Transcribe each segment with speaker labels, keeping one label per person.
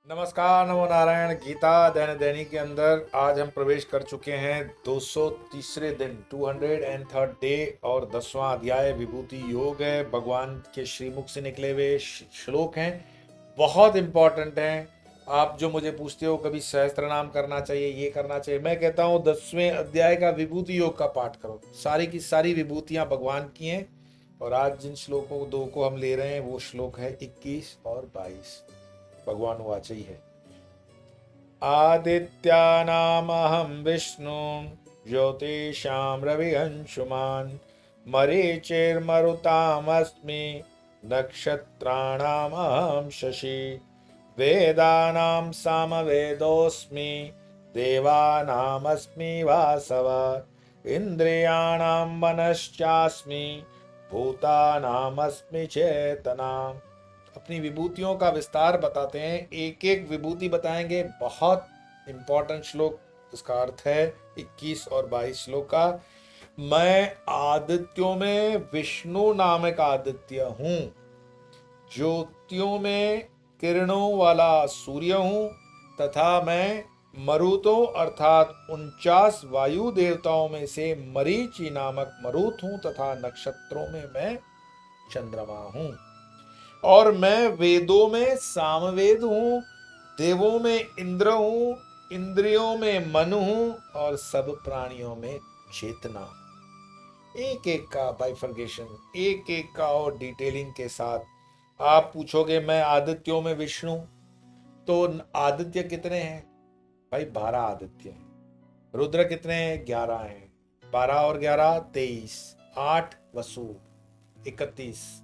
Speaker 1: नमस्कार, नमो नारायण। गीता दैनिक दैनिक के अंदर आज हम प्रवेश कर चुके हैं 230वें दिन, 203rd डे और 10वां अध्याय विभूति योग है। भगवान के श्रीमुख से निकले हुए श्लोक हैं, बहुत इंपॉर्टेंट हैं। आप जो मुझे पूछते हो कभी सहस्त्र नाम करना चाहिए, ये करना चाहिए, मैं कहता हूँ 10वें अध्याय का विभूति योग का पाठ करो। सारी की सारी विभूतियां भगवान की हैं। और आज जिन श्लोकों दो को हम ले रहे हैं वो श्लोक है 21 और 22। भगवान वाच ही है। आदित्यानामहं विष्णु ज्योतिषां रविअंशुमान् मरीचिर्मरुतामस्मि नक्षत्राणामहं शशि वेदानां सामवेदोऽस्मि देवानामस्मि वासव इन्द्रियाणां मनश्चास्मि भूतानामस्मि चेतना। अपनी विभूतियों का विस्तार बताते हैं, एक एक विभूति बताएंगे। बहुत इंपॉर्टेंट श्लोक, इसका अर्थ है 21 और 22 श्लोक का। मैं आदित्यों में विष्णु नामक आदित्य हूं, ज्योतियों में किरणों वाला सूर्य हूं, तथा मैं मरुतों अर्थात 49 वायु देवताओं में से मरीचि नामक मरुत हूं, तथा नक्षत्रों में मैं चंद्रमा हूं। और मैं वेदों में सामवेद हूं, देवों में इंद्र हूं, इंद्रियों में मन हूं और सब प्राणियों में चेतना। एक एक का बाइफर्गेशन, एक एक का और डिटेलिंग के साथ। आप पूछोगे मैं आदित्यों में विष्णु, तो आदित्य कितने हैं भाई? 12 आदित्य हैं। रुद्र कितने हैं? 11 हैं। 12 और 11 23, 8 वसु, 31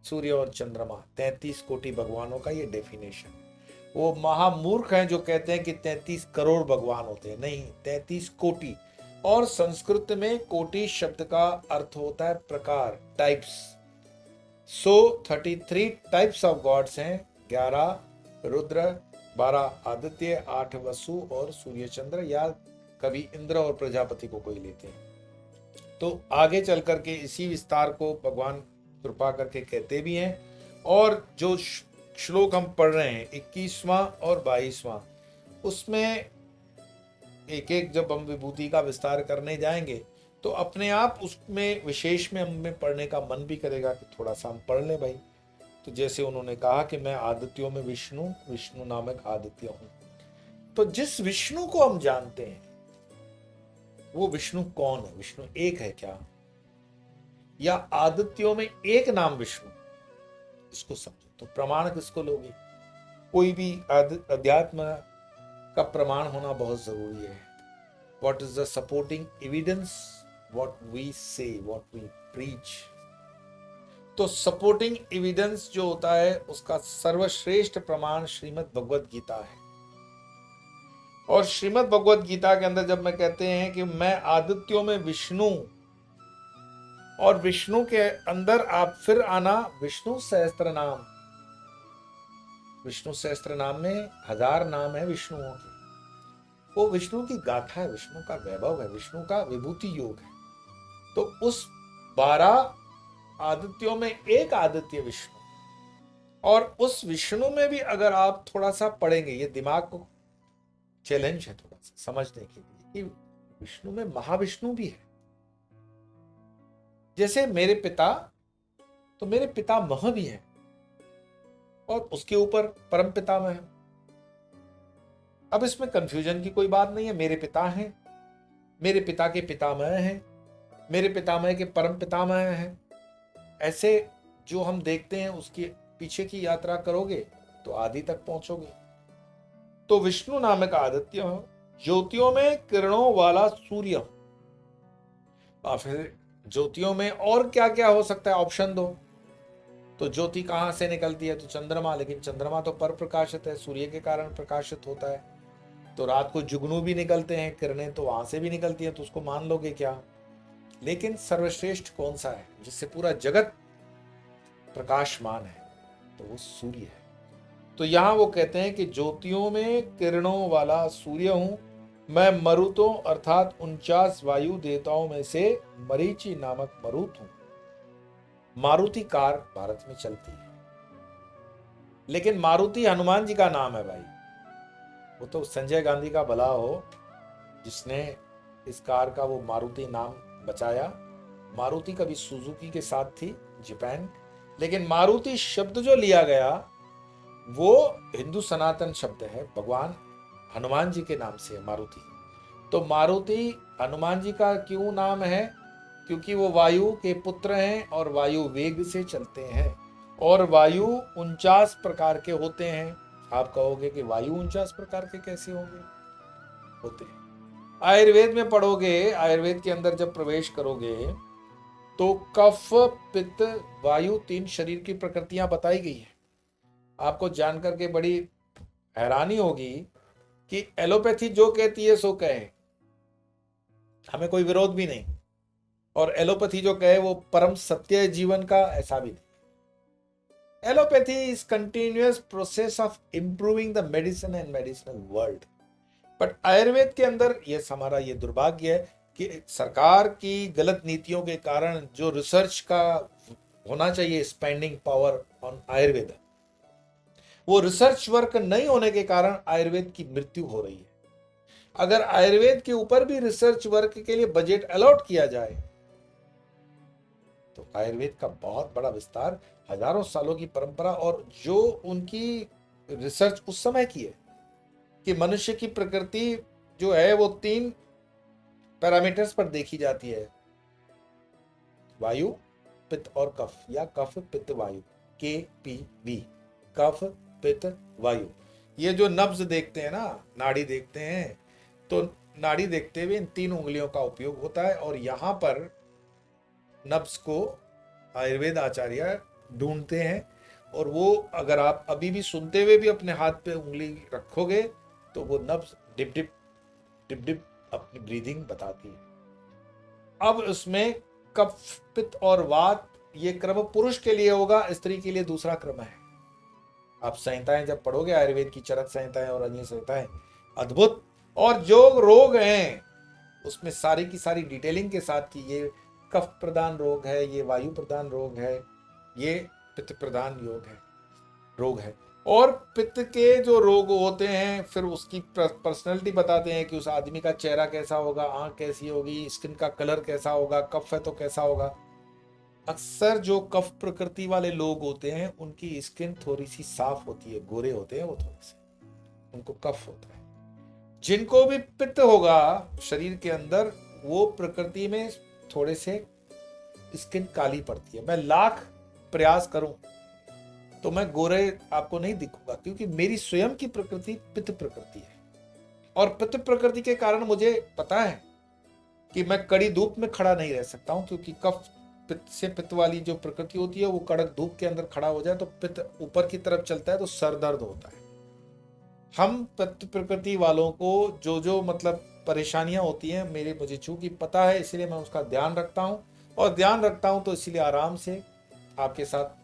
Speaker 1: सूर्य और चंद्रमा, 33 कोटि भगवानों का ये डेफिनेशन। वो महामूर्ख हैं जो कहते हैं कि 33 करोड़ भगवान होते हैं। नहीं, 33 कोटि। और संस्कृत में कोटि शब्द का अर्थ होता है प्रकार, types. So 33 types of gods हैं। 11 रुद्र, 12 आदित्य, 8 वसु और सूर्य चंद्र, या कभी इंद्र और प्रजापति को कोई लेते हैं। तो आगे चल करके इसी विस्तार को भगवान कृपा करके कहते भी हैं। और जो श्लोक हम पढ़ रहे हैं 21वां और 22वां, उसमें एक एक जब हम विभूति का विस्तार करने जाएंगे तो अपने आप उसमें विशेष में हमें पढ़ने का मन भी करेगा कि थोड़ा सा हम पढ़ लें भाई। तो जैसे उन्होंने कहा कि मैं आदित्यों में विष्णु, विष्णु नामक आदित्य हूं। तो जिस विष्णु को हम जानते हैं वो विष्णु कौन है? विष्णु एक है क्या, या आदित्यों में एक नाम विष्णु? इसको समझो। तो प्रमाण किसको लोगे? कोई भी अध्यात्म का प्रमाण होना बहुत जरूरी है। What is the supporting evidence? What we say, what we preach. तो सपोर्टिंग एविडेंस जो होता है उसका सर्वश्रेष्ठ प्रमाण श्रीमद् भगवद गीता है। और श्रीमद् भगवद गीता के अंदर जब मैं कहते हैं कि मैं आदित्यों में विष्णु, और विष्णु के अंदर आप फिर आना विष्णु सहस्त्र नाम। विष्णु सहस्त्र नाम में 1000 नाम है विष्णुओं के। वो विष्णु की गाथा है, विष्णु का वैभव है, विष्णु का विभूति योग है। तो उस 12 आदित्यों में एक आदित्य विष्णु, और उस विष्णु में भी अगर आप थोड़ा सा पढ़ेंगे, ये दिमाग को चैलेंज है थोड़ा सा समझने के लिए कि विष्णु में महाविष्णु भी है। जैसे मेरे पिता, तो मेरे पितामह भी है, और उसके ऊपर परम पितामह है। अब इसमें कंफ्यूजन की कोई बात नहीं है। मेरे पिता हैं, मेरे पिता के पितामह हैं, मेरे पितामह के परम पितामह हैं। ऐसे जो हम देखते हैं उसके पीछे की यात्रा करोगे तो आदि तक पहुंचोगे। तो विष्णु नामक आदित्य हो, ज्योतियों में किरणों वाला सूर्य हो। और फिर ज्योतियों में और क्या क्या हो सकता है? ऑप्शन दो। तो ज्योति कहां से निकलती है? तो चंद्रमा। लेकिन चंद्रमा तो पर प्रकाशित है, सूर्य के कारण प्रकाशित होता है। तो रात को जुगनू भी निकलते हैं, किरणें तो वहां से भी निकलती है, तो उसको मान लोगे क्या? लेकिन सर्वश्रेष्ठ कौन सा है जिससे पूरा जगत प्रकाशमान है? तो वो सूर्य है। तो यहां वो कहते हैं कि ज्योतियों में किरणों वाला सूर्य हूं मैं, मरुतों अर्थात 49 वायु देवताओं में से मरीचि नामक मरुत हूं। मारुति कार भारत में चलती है, लेकिन मारुति हनुमान जी का नाम है भाई। वो तो संजय गांधी का भला हो जिसने इस कार का वो मारुति नाम बचाया। मारुति कभी सुजुकी के साथ थी जापान, लेकिन मारुति शब्द जो लिया गया वो हिंदू सनातन शब्द है, भगवान हनुमान जी के नाम से है मारुति। तो मारुति हनुमान जी का क्यों नाम है? क्योंकि वो वायु के पुत्र हैं और वायु वेग से चलते हैं, और वायु 49 प्रकार के होते हैं। आप कहोगे कि वायु 49 प्रकार के कैसे होंगे? होते हैं। आयुर्वेद में पढ़ोगे, आयुर्वेद के अंदर जब प्रवेश करोगे तो कफ पित्त वायु 3 शरीर की प्रकृतियां बताई गई है। आपको जानकर के बड़ी हैरानी होगी कि एलोपैथी जो कहती है सो कहे, हमें कोई विरोध भी नहीं, और एलोपैथी जो कहे वो परम सत्य है जीवन का, ऐसा भी नहीं। Allopathy is continuous process of improving the medicine and medicinal world. But Ayurveda के अंदर ये हमारा ये दुर्भाग्य है कि सरकार की गलत नीतियों के कारण जो रिसर्च का होना चाहिए स्पेंडिंग पावर ऑन आयुर्वेद, वो रिसर्च वर्क नहीं होने के कारण आयुर्वेद की मृत्यु हो रही है। अगर आयुर्वेद के ऊपर भी रिसर्च वर्क के लिए बजट अलॉट किया जाए तो आयुर्वेद का बहुत बड़ा विस्तार, हजारों सालों की परंपरा, और जो उनकी रिसर्च उस समय की है कि मनुष्य की प्रकृति जो है वो 3 पैरामीटर्स पर देखी जाती है, वायु पित्त और कफ, या कफ पित्त वायु, KPV, कफ पित्त वायु। ये जो नब्ज देखते हैं ना, नाड़ी देखते हैं, तो नाड़ी देखते हुए इन 3 उंगलियों का उपयोग होता है, और यहां पर नब्ज को आयुर्वेद आचार्य ढूंढते हैं, और वो अगर आप अभी भी सुनते हुए भी अपने हाथ पे उंगली रखोगे तो वो नब्ज डिप डिप डिप डिप अपनी ब्रीदिंग बताती है। अब उसमें कफ पित्त और वात, ये क्रम पुरुष के लिए होगा, स्त्री के लिए दूसरा क्रम है। आप संहिताएं जब पढ़ोगे आयुर्वेद की, चरक संहिताएं और अन्य संहिताएं, अद्भुत, और जो रोग हैं उसमें सारी की सारी डिटेलिंग के साथ कि ये कफ प्रधान रोग है, ये वायु प्रधान रोग है, ये पित्त प्रधान रोग है। और पित्त के जो रोग होते हैं फिर उसकी पर्सनैलिटी बताते हैं कि उस आदमी का चेहरा कैसा होगा, आंख कैसी होगी, स्किन का कलर कैसा होगा, कफ है तो कैसा होगा। अक्सर जो कफ प्रकृति वाले लोग होते हैं उनकी स्किन थोड़ी सी साफ होती है, गोरे होते हैं वो थोड़े से, उनको कफ होता है। जिनको भी पित्त होगा शरीर के अंदर, वो प्रकृति में थोड़े से स्किन काली पड़ती है। मैं लाख प्रयास करूं तो मैं गोरे आपको नहीं दिखूंगा, क्योंकि मेरी स्वयं की प्रकृति पित्त प्रकृति है, और पित्त प्रकृति के कारण मुझे पता है कि मैं कड़ी धूप में खड़ा नहीं रह सकता हूं, क्योंकि कफ पित्त से पित्त वाली जो प्रकृति होती है वो कड़क धूप के अंदर खड़ा हो जाए तो पित्त ऊपर की तरफ चलता है तो सर दर्द होता है। हम पित्त प्रकृति वालों को जो जो मतलब परेशानियां होती हैं, मुझे चूंकि पता है इसलिए मैं उसका ध्यान रखता हूं, और ध्यान रखता हूं तो इसीलिए आराम से आपके साथ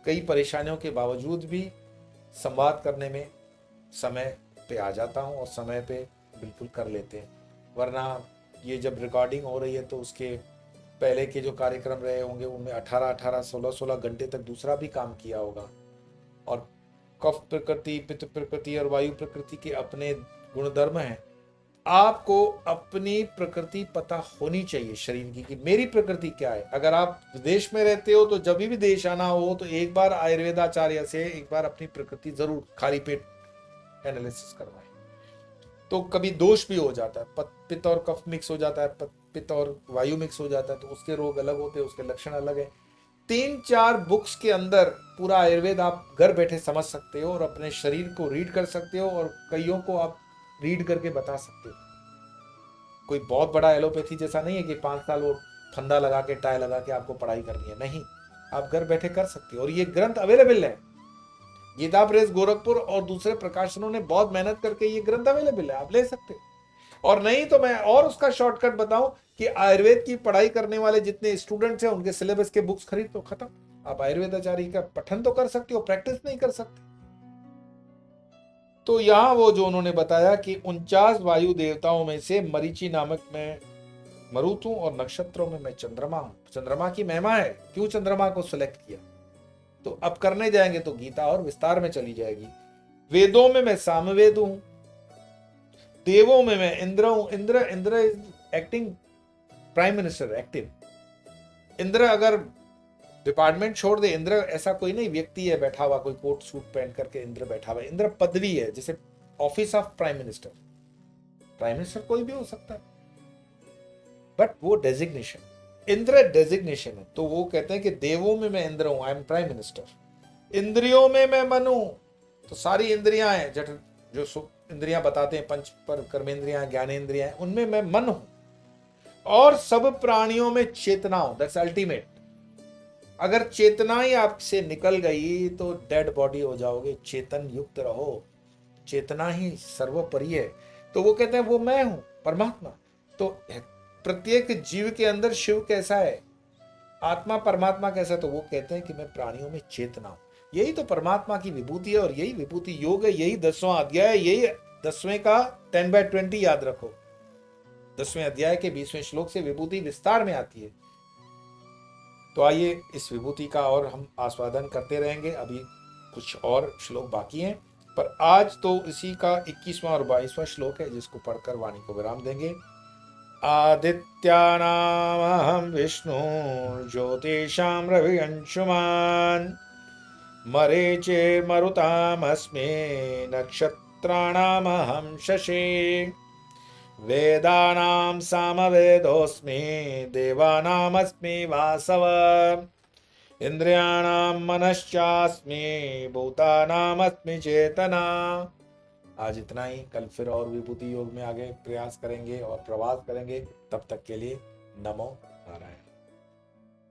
Speaker 1: कई परेशानियों के बावजूद भी संवाद करने में समय पे आ जाता हूं, और समय पे बिल्कुल कर लेते हैं। वरना ये जब रिकॉर्डिंग हो रही है तो उसके पहले के जो कार्यक्रम रहे होंगे उनमें 18-18, 16-16 घंटे तक दूसरा भी काम किया होगा। और कफ प्रकृति, पित्त प्रकृति और वायु प्रकृति के अपने गुणधर्म हैं। आपको अपनी प्रकृति पता होनी चाहिए शरीर की कि मेरी प्रकृति क्या है। अगर आप विदेश में रहते हो तो जब भी देश आना हो तो एक बार आयुर्वेदाचार्य से एक बार अपनी प्रकृति जरूर खाली पेट एनालिसिस करवाएं। तो कभी दोष भी हो जाता है, पित्त और कफ मिक्स हो जाता है, पित्त और वायु मिक्स हो जाता है, तो उसके रोग अलग होते हैं, उसके लक्षण अलग है। 3-4 बुक्स के अंदर पूरा आयुर्वेद आप घर बैठे समझ सकते हो और अपने शरीर को रीड कर सकते हो, और कईयों को आप रीड करके बता सकते हो। कोई बहुत बड़ा एलोपैथी जैसा नहीं है कि 5 साल वो फंदा लगा के टाई लगा के आपको पढ़ाई करनी है, नहीं, आप घर बैठे कर सकते हो। और ये ग्रंथ अवेलेबल है, गीता प्रेस गोरखपुर और दूसरे प्रकाशनों ने बहुत मेहनत करके ये ग्रंथ अवेलेबल है, आप ले सकते हो। और नहीं तो मैं और उसका शॉर्टकट बताऊं कि आयुर्वेद की पढ़ाई करने वाले जितने स्टूडेंट्स हैं उनके सिलेबस के बुक्स खरीद तो खत्म, आप आयुर्वेद आचार्य का पठन तो कर सकते हो, प्रैक्टिस नहीं कर सकते। तो यहां वो जो उन्होंने बताया कि 49 वायु देवताओं में से मरीचि नामक मैं मरुत हूं, और नक्षत्रों में मैं चंद्रमा हूं। चंद्रमा की महिमा है, क्यों चंद्रमा को सिलेक्ट किया? तो अब करने जाएंगे तो गीता और विस्तार में चली जाएगी। वेदों में मैं सामवेद हूं, देवों में मैं इंद्र हूं। Indra Indra is acting prime minister, active. Indra अगर डिपार्टमेंट छोड़ दे, इंद्र ऐसा कोई नहीं व्यक्ति है बैठा हुआ, कोई कोट सूट पहन करके इंद्र बैठा हुआ है। इंद्र पदवी है, जैसे office of prime minister. Prime minister कोई भी हो सकता है, बट वो डेजिग्नेशन, इंद्र डेजिग्नेशन है। तो वो कहते हैं कि देवों में मैं इंद्र हूं, आई एम प्राइम मिनिस्टर। इंद्रियों में मैं मन हूं, तो सारी इंद्रियां हैं, जो इंद्रियां बताते हैं, पंच पर कर्मेंद्रियां, ज्ञानेंद्रियां, उनमें मैं मन हूं। और सब प्राणियों में चेतना हूं, दैट्स अल्टीमेट। अगर चेतना ही आपसे निकल गई तो डेड बॉडी हो जाओगे। चेतन युक्त रहो, चेतना ही सर्वोपरि है। तो वो कहते हैं वो मैं हूं, परमात्मा। तो प्रत्येक जीव के अंदर शिव कैसा है, आत्मा परमात्मा कैसा है, तो वो कहते हैं कि मैं प्राणियों में चेतना हूं। यही तो परमात्मा की विभूति है, और यही विभूति योग है, यही 10वां अध्याय, यही 10वें का 10/20 याद रखो। 10वें अध्याय के 20वें श्लोक से विभूति विस्तार में आती है। तो आइए इस विभूति का और हम आस्वादन करते रहेंगे। अभी कुछ और श्लोक बाकी हैं, पर आज तो इसी का 21वां और 22वां श्लोक है, जिसको पढ़कर वाणी को विराम देंगे। आदित्यानामहं विष्णु ज्योतिषां रवि अंशुमान्, मरीचिर्मरुतामस्मि नक्षत्राणामहं शशि, वेदानां सामवेदोऽस्मि देवानामस्मि वासव, इंद्रियाणां मनश्चास्मि भूतानामस्मि चेतना। आज इतना ही, कल फिर और विभूति योग में आगे प्रयास करेंगे और प्रवास करेंगे। तब तक के लिए नमो नारायण।